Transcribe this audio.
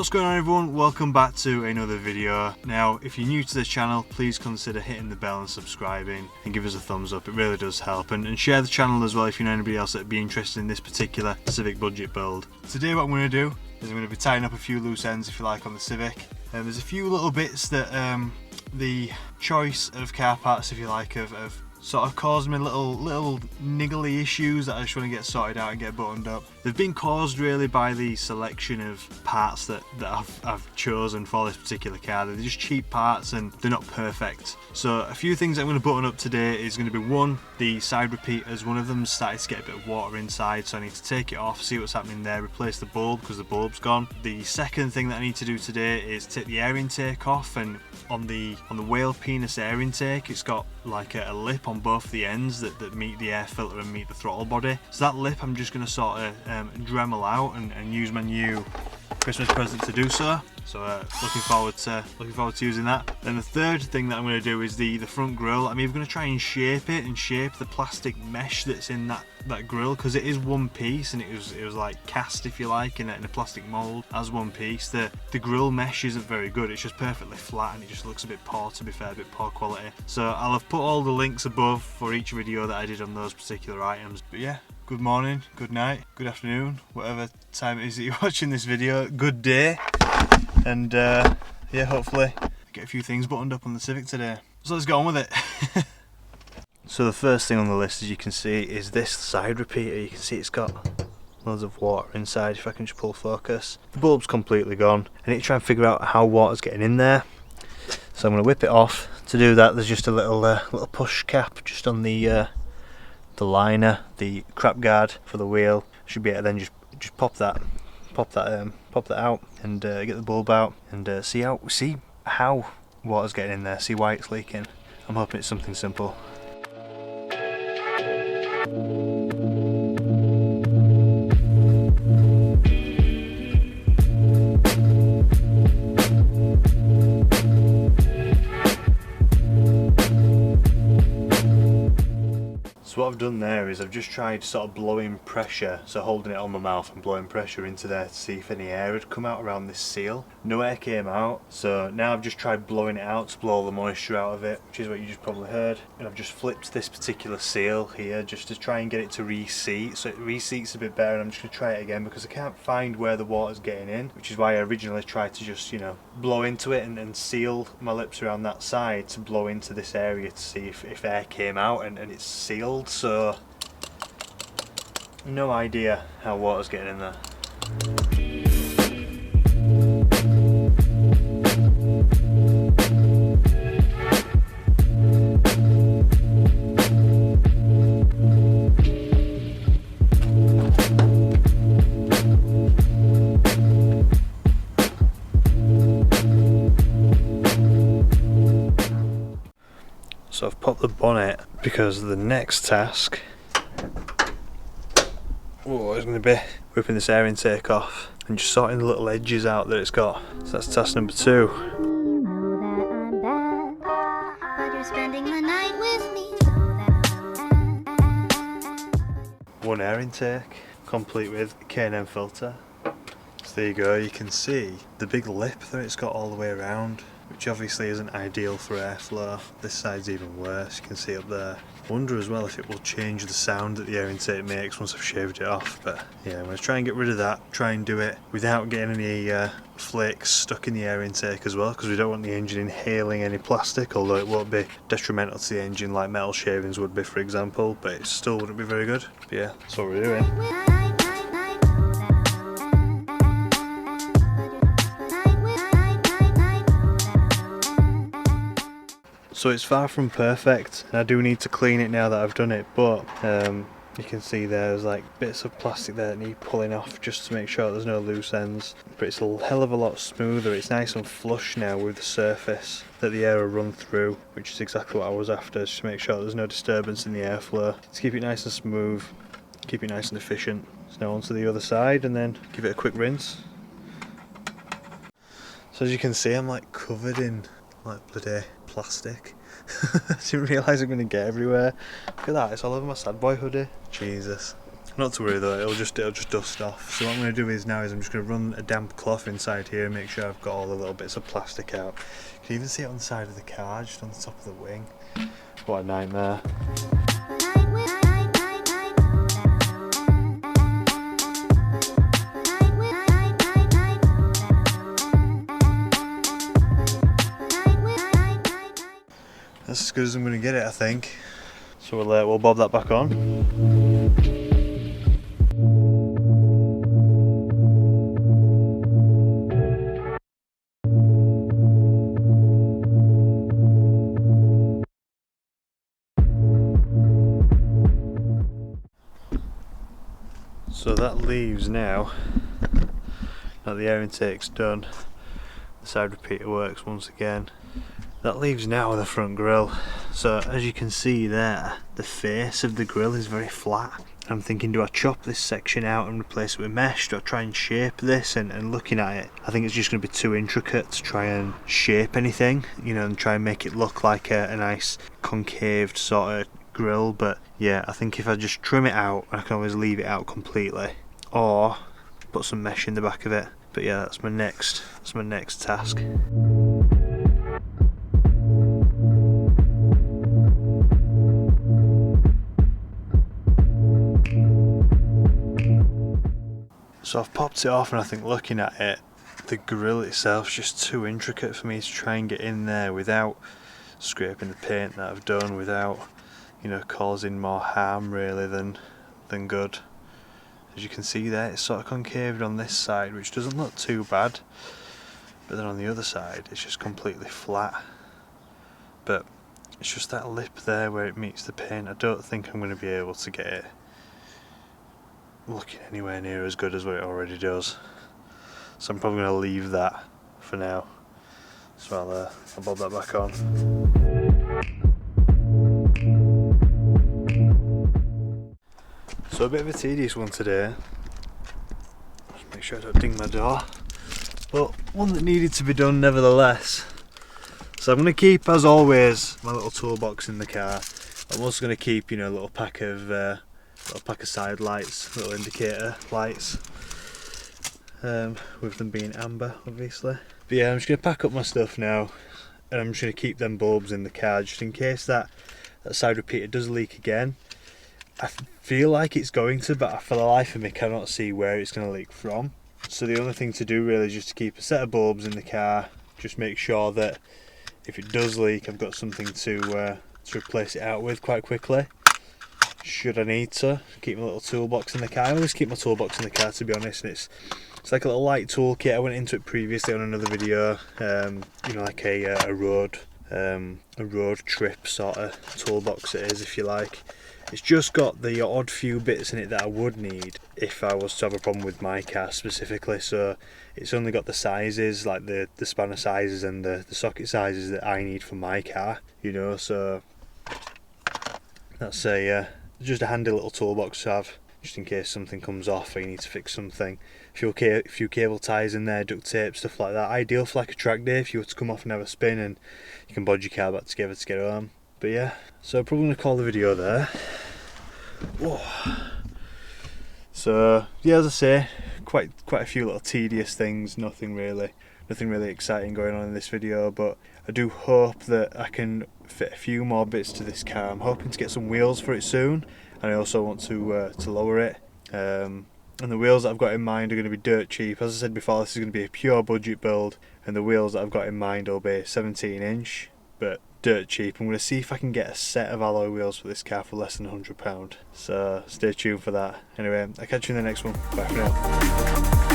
What's going on everyone, welcome back to another video. Now if you're new to this channel, please consider hitting the bell and subscribing and give us a thumbs up, it really does help, and share the channel as well if you know anybody else that would be interested in this particular Civic budget build. Today what I'm going to do is I'm going to be tying up a few loose ends if you like on the Civic. There's a few little bits that the choice of car parts if you like have sort of caused me little niggly issues that I just want to get sorted out and get buttoned up. They've been caused really by the selection of parts that I've chosen for this particular car. They're just cheap parts and they're not perfect. So a few things I'm going to button up today is going to be one, the side repeaters. One of them started to get a bit of water inside, so I need to take it off, see what's happening there, replace the bulb because the bulb's gone. The second thing that I need to do today is take the air intake off, and on the whale penis air intake it's got like a lip on both the ends that meet the air filter and meet the throttle body. So that lip I'm just going to sort of Dremel out and use my new Christmas present to do so. So looking forward to using that. Then the third thing that I'm going to do is the front grille. I'm either going to try and shape it and shape the plastic mesh that's in that grille, because it is one piece and it was like cast if you like in a plastic mold as one piece. The grille mesh isn't very good, it's just perfectly flat and it just looks a bit poor, to be fair, a bit poor quality. So I'll have put all the links above for each video that I did on those particular items. But yeah, good morning, good night, good afternoon, whatever time it is that you're watching this video, good day. And yeah, hopefully get a few things buttoned up on the Civic today. So let's get on with it. So the first thing on the list, as you can see, is this side repeater. You can see it's got loads of water inside. If I can just pull focus, the bulb's completely gone. I need to try and figure out how water's getting in there. So I'm going to whip it off. To do that, there's just a little push cap just on the liner, the crap guard for the wheel. Should be able to then just pop that out and get the bulb out and see how water's getting in there, see why it's leaking. I'm hoping it's something simple. So what I've done there is I've just tried sort of blowing pressure, so holding it on my mouth and blowing pressure into there to see if any air had come out around this seal. No air came out, so now I've just tried blowing it out to blow all the moisture out of it, which is what you just probably heard. And I've just flipped this particular seal here just to try and get it to reseat, so it reseats a bit better. And I'm just going to try it again because I can't find where the water's getting in, which is why I originally tried to just, you know, blow into it and seal my lips around that side to blow into this area to see if air came out, and it's sealed. So no idea how water's getting in there. So I've popped the bonnet because the next task is going to be whipping this air intake off and just sorting the little edges out that it's got. So that's task number 2. One air intake, complete with K&M filter. So there you go, you can see the big lip that it's got all the way around, which obviously isn't ideal for airflow. This side's even worse, you can see up there. I wonder as well if it will change the sound that the air intake makes once I've shaved it off. But yeah, I'm going to try and get rid of that, try and do it without getting any flakes stuck in the air intake as well, because we don't want the engine inhaling any plastic, although it won't be detrimental to the engine like metal shavings would be, for example, but it still wouldn't be very good. But yeah, that's what we're doing. So it's far from perfect, and I do need to clean it now that I've done it, but you can see there's like bits of plastic there that need pulling off just to make sure there's no loose ends. But it's a hell of a lot smoother, it's nice and flush now with the surface that the air will run through, which is exactly what I was after, just to make sure there's no disturbance in the airflow. Let's keep it nice and smooth, keep it nice and efficient. So now onto the other side and then give it a quick rinse. So as you can see, I'm like covered in like bloody plastic. I didn't realise I'm going to get everywhere. Look at that, it's all over my sad boy hoodie. Jesus. Not to worry though, it'll just dust off. So what I'm going to do is now I'm just going to run a damp cloth inside here and make sure I've got all the little bits of plastic out. You can even see it on the side of the car, just on the top of the wing. What a nightmare. That's as good as I'm going to get it, I think. So we'll bob that back on. So that leaves now that the air intake's done, the side repeater works once again. That leaves now the front grille. So as you can see there, the face of the grille is very flat. I'm thinking, do I chop this section out and replace it with mesh? Do I try and shape this? And looking at it, I think it's just going to be too intricate to try and shape anything, you know, and try and make it look like a nice concaved sort of grill. But yeah, I think if I just trim it out, I can always leave it out completely, or put some mesh in the back of it. But yeah, that's my next task. So I've popped it off, and I think looking at it, the grill itself is just too intricate for me to try and get in there without scraping the paint that I've done, without, you know, causing more harm really than good. As you can see there, it's sort of concaved on this side, which doesn't look too bad, but then on the other side it's just completely flat. But it's just that lip there where it meets the paint. I don't think I'm going to be able to get it looking anywhere near as good as what it already does, so I'm probably going to leave that for now. So I'll bob that back on. So a bit of a tedious one today. Just make sure I don't ding my door, but one that needed to be done nevertheless. So I'm going to keep, as always, my little toolbox in the car. I'm also going to keep, you know, a little pack of side lights, little indicator lights, with them being amber obviously. But yeah, I'm just going to pack up my stuff now, and I'm just going to keep them bulbs in the car just in case that side repeater does leak again. I feel like it's going to, but for the life of me cannot see where it's going to leak from. So the only thing to do really is just to keep a set of bulbs in the car, just make sure that if it does leak I've got something to replace it out with quite quickly, should I need to. Keep my little toolbox in the car. I always keep my toolbox in the car, to be honest, and it's like a little light toolkit. I went into it previously on another video, you know, like a road trip sort of toolbox it is, if you like. It's just got the odd few bits in it that I would need if I was to have a problem with my car specifically. So it's only got the sizes, like the spanner sizes and the socket sizes that I need for my car, you know. So that's just a handy little toolbox to have, just in case something comes off or you need to fix something. A few cable ties in there, duct tape, stuff like that. Ideal for like a track day if you were to come off and have a spin and you can bodge your car back together to get home. But yeah, so I'm probably going to call the video there. Whoa. So yeah, as I say, quite a few little tedious things, nothing really exciting going on in this video, but I do hope that I can fit a few more bits to this car. I'm hoping to get some wheels for it soon, and I also want to lower it. And the wheels that I've got in mind are going to be dirt cheap. As I said before, this is going to be a pure budget build, and the wheels that I've got in mind will be 17-inch, but dirt cheap. I'm going to see if I can get a set of alloy wheels for this car for less than £100. So stay tuned for that. Anyway, I'll catch you in the next one. Bye for now.